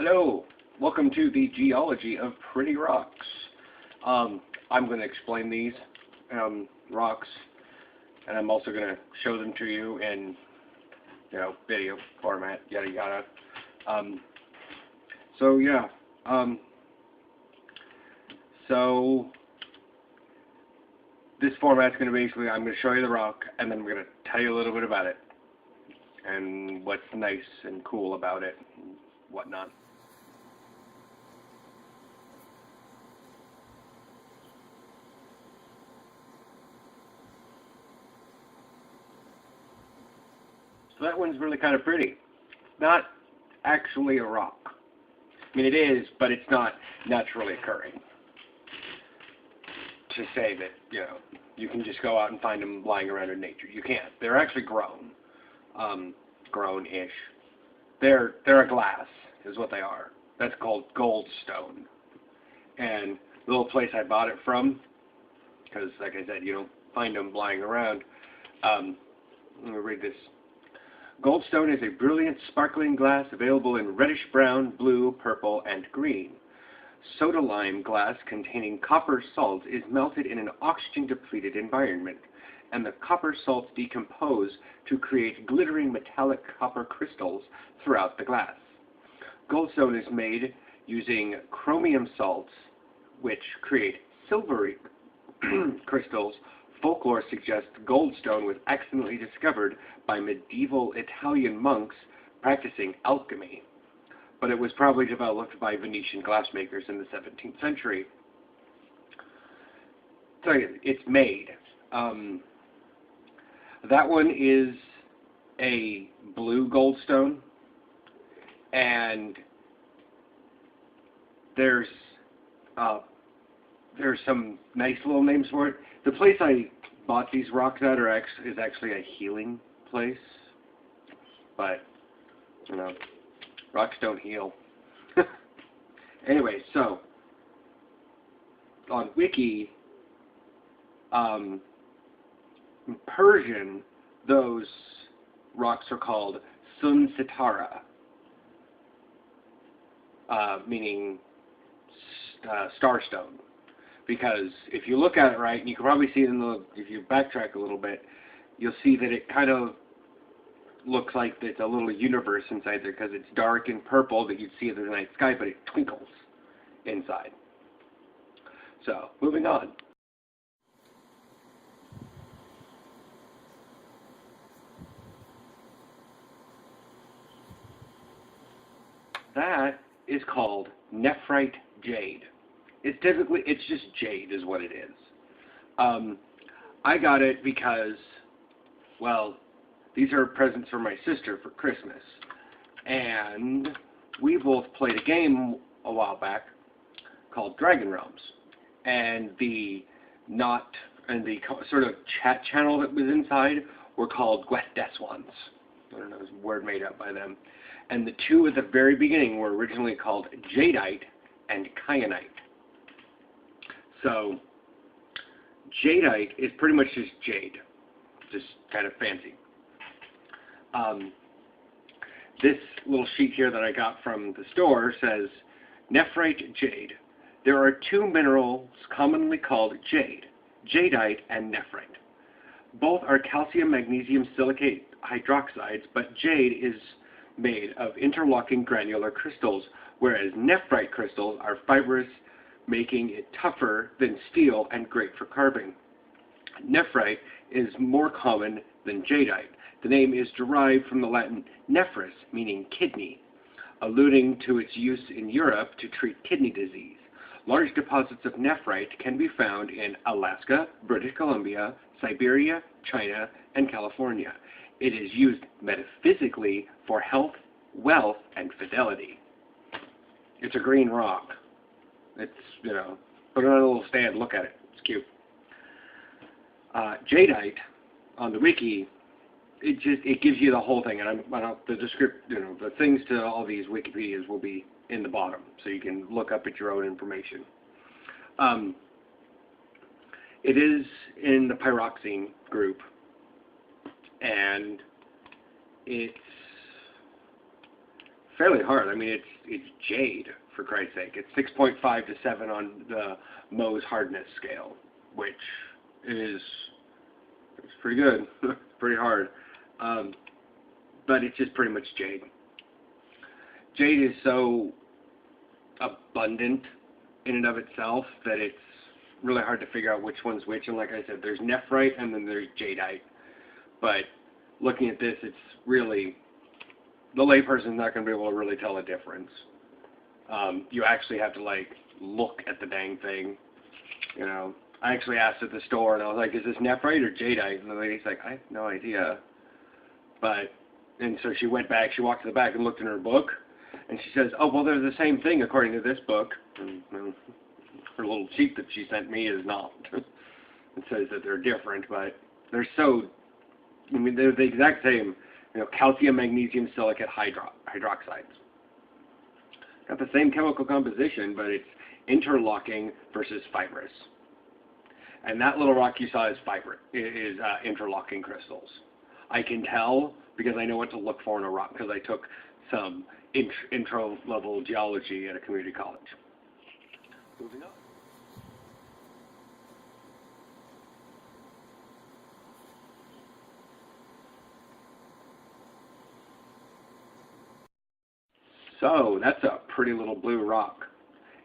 Hello, welcome to the Geology of Pretty Rocks. I'm going to explain these rocks, and I'm also going to show them to you in, video format, yada yada. So this format's going to basically, I'm going to show you the rock, and then I'm going to tell you a little bit about it, and what's nice and cool about it, and whatnot. So that one's really kind of pretty. Not actually a rock. I mean, it is, but it's not naturally occurring. To say that, you can just go out and find them lying around in nature. You can't. They're actually grown. Grown-ish. They're a glass, is what they are. That's called goldstone. And the little place I bought it from, because, like I said, you don't find them lying around. Let me read this. Goldstone is a brilliant, sparkling glass available in reddish-brown, blue, purple, and green. Soda lime glass containing copper salts is melted in an oxygen-depleted environment, and the copper salts decompose to create glittering metallic copper crystals throughout the glass. Goldstone is made using chromium salts, which create silvery crystals. Folklore suggests goldstone was accidentally discovered by medieval Italian monks practicing alchemy, but it was probably developed by Venetian glassmakers in the 17th century. So it's made. That one is a blue goldstone, and there's some nice little names for it. The place I bought these rocks at is actually a healing place, but rocks don't heal. Anyway, so on Wiki, in Persian, those rocks are called sun sitara, meaning starstone. Because if you look at it right, and you can probably see it if you backtrack a little bit, you'll see that it kind of looks like it's a little universe inside there, because it's dark and purple that you'd see in the night sky, but it twinkles inside. So, moving on. That is called nephrite jade. It's just jade is what it is. I got it because, these are presents for my sister for Christmas. And we both played a game a while back called Dragon Realms. And the sort of chat channel that was inside were called Gwesteswans. I don't know, it was a word made up by them. And the two at the very beginning were originally called Jadeite and Kyanite. So, jadeite is pretty much just jade, just kind of fancy. This little sheet here that I got from the store says, nephrite jade. There are two minerals commonly called jade, jadeite and nephrite. Both are calcium magnesium silicate hydroxides, but jade is made of interlocking granular crystals, whereas nephrite crystals are fibrous, making it tougher than steel and great for carving. Nephrite is more common than jadeite. The name is derived from the Latin nephris, meaning kidney, alluding to its use in Europe to treat kidney disease. Large deposits of nephrite can be found in Alaska, British Columbia, Siberia, China, and California. It is used metaphysically for health, wealth, and fidelity. It's a green rock. It's, put it on a little stand, look at it. It's cute. Jadeite, on the wiki, it gives you the whole thing, and the things to all these Wikipedias will be in the bottom, so you can look up at your own information. It is in the pyroxene group, and it's fairly hard. I mean, it's jade, for Christ's sake. It's 6.5 to 7 on the Mohs hardness scale, which is it's pretty good. Pretty hard. But it's just pretty much jade. Jade is so abundant in and of itself that it's really hard to figure out which one's which. And like I said, there's nephrite and then there's jadeite. But looking at this, it's really, the layperson's not going to be able to really tell a difference. You actually have to like look at the dang thing. You know, I actually asked at the store and I was like, is this nephrite or jadeite? And the lady's like, I have no idea. And so she went back, she walked to the back and looked in her book, and she says, oh, well, they're the same thing according to this book. And her little sheet that she sent me is not. It says that they're different, but they're so, I mean, they're the exact same, you know, calcium, magnesium, silicate, hydroxides. Got the same chemical composition, but it's interlocking versus fibrous. And that little rock you saw is interlocking crystals. I can tell because I know what to look for in a rock because I took some intro-level geology at a community college. Moving on. So that's a pretty little blue rock.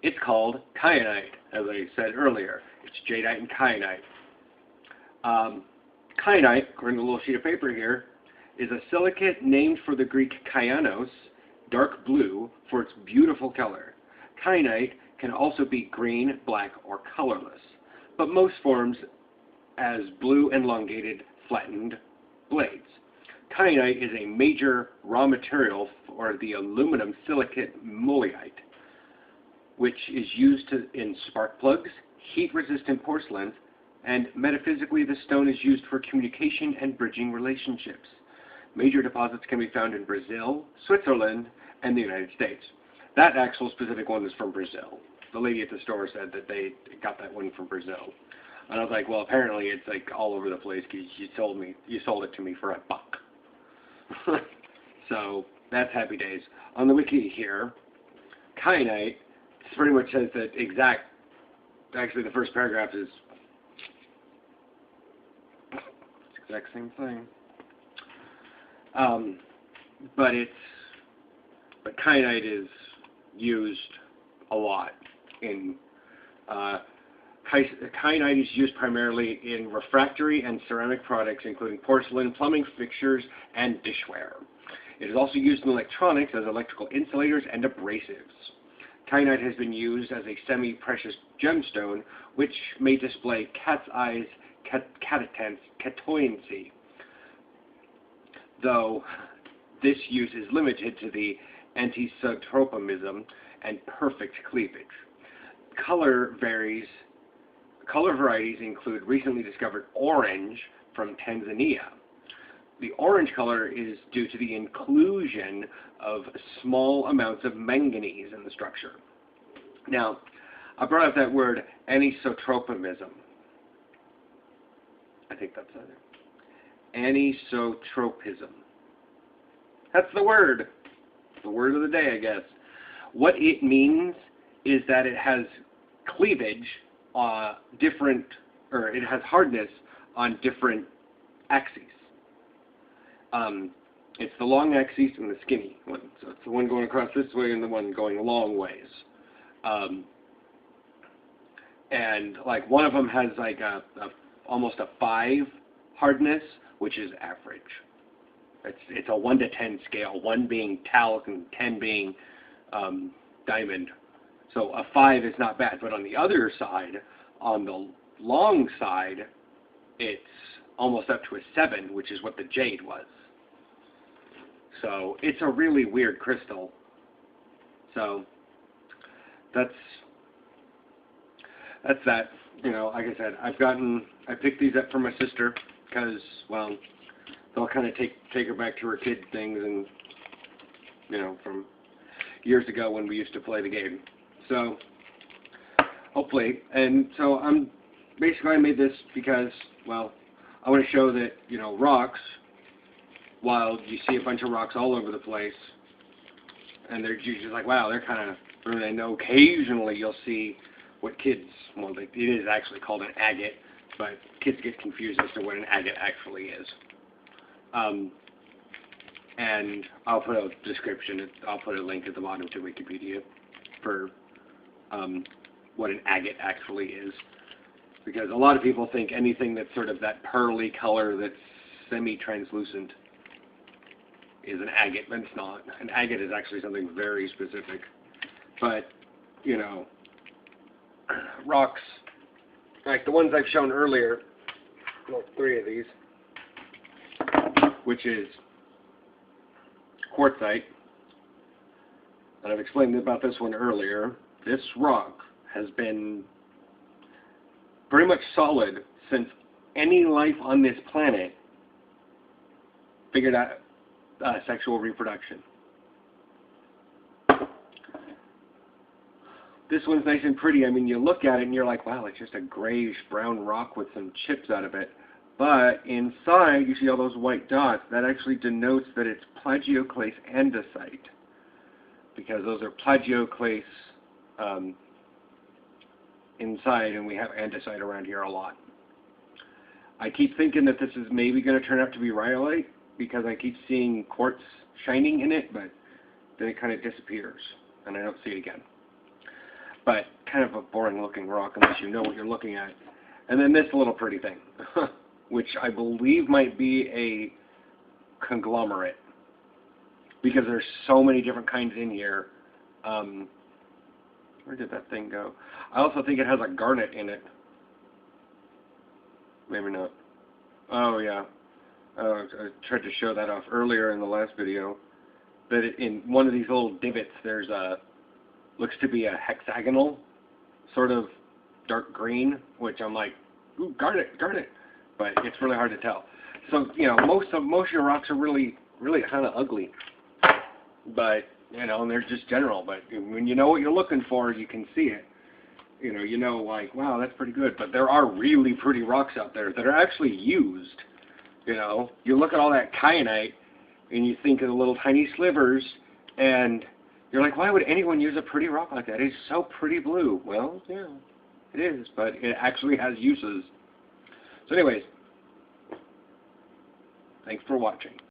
It's called kyanite, as I said earlier. It's jadeite and kyanite. Kyanite, according to the little sheet of paper here, is a silicate named for the Greek kyanos, dark blue, for its beautiful color. Kyanite can also be green, black, or colorless, but most forms as blue elongated, flattened blades. Kyanite is a major raw material for the aluminum silicate mullite, which is used in spark plugs, heat-resistant porcelains, and metaphysically the stone is used for communication and bridging relationships. Major deposits can be found in Brazil, Switzerland, and the United States. That actual specific one is from Brazil. The lady at the store said that they got that one from Brazil. And I was like, well, apparently it's like all over the place because you sold it to me for $1. So that's happy days. On the wiki here, kyanite pretty much says that actually the first paragraph is the exact same thing. But kyanite is used a lot in kyanite is used primarily in refractory and ceramic products, including porcelain, plumbing fixtures, and dishware. It is also used in electronics as electrical insulators and abrasives. Kyanite has been used as a semi-precious gemstone, which may display cat's eyes catoyancy, though this use is limited to the anisotropism and perfect cleavage. Color varieties include recently discovered orange from Tanzania. The orange color is due to the inclusion of small amounts of manganese in the structure. Now, I brought up that word anisotropism. I think that's it. Anisotropism. That's the word. The word of the day, I guess. What it means is that it has cleavage it has hardness on different axes. It's the long axis and the skinny one. So it's the one going across this way and the one going long ways. And like one of them has like almost a 5 hardness, which is average. It's a 1 to 10 scale, 1 being talc and 10 being diamond. So a 5 is not bad, but on the other side, on the long side, it's almost up to a 7, which is what the jade was. So it's a really weird crystal. So that's that. You know, like I said, I picked these up for my sister because, well, they'll kind of take her back to her kid things and, you know, from years ago when we used to play the game. So, hopefully, and so I made this because, well, I want to show that, you know, rocks, while you see a bunch of rocks all over the place, And they're just like, wow, they're kind of, I know occasionally you'll see what kids, well, it is actually called an agate, but kids get confused as to what an agate actually is. And I'll put a description, I'll put a link at the bottom to Wikipedia for what an agate actually is. Because a lot of people think anything that's sort of that pearly color that's semi-translucent is an agate, but it's not. An agate is actually something very specific. But, you know, rocks, like the ones I've shown earlier, well, 3 of these, which is quartzite, and I've explained about this one earlier. This rock has been pretty much solid since any life on this planet figured out sexual reproduction. This one's nice and pretty. I mean, you look at it and you're like, wow, it's just a grayish brown rock with some chips out of it. But inside, you see all those white dots. That actually denotes that it's plagioclase andesite, because those are plagioclase inside, and we have andesite around here a lot. I keep thinking that this is maybe going to turn out to be rhyolite, because I keep seeing quartz shining in it, but then it kind of disappears, and I don't see it again. But kind of a boring looking rock unless you know what you're looking at. And then this little pretty thing, which I believe might be a conglomerate, because there's so many different kinds in here. Where did that thing go? I also think it has a garnet in it. Maybe not. Oh yeah. I tried to show that off earlier in the last video. That in one of these little divots there's a, looks to be a hexagonal, sort of dark green, which I'm like, ooh, garnet. But it's really hard to tell. So, you know, most of your rocks are really kind of ugly. But, you know, and they're just general. But when you know what you're looking for, you can see it. You know, like, wow, that's pretty good. But there are really pretty rocks out there that are actually used. You know, you look at all that kyanite, and you think of the little tiny slivers, and you're like, why would anyone use a pretty rock like that? It's so pretty blue. Well, yeah, it is, but it actually has uses. So anyways, thanks for watching.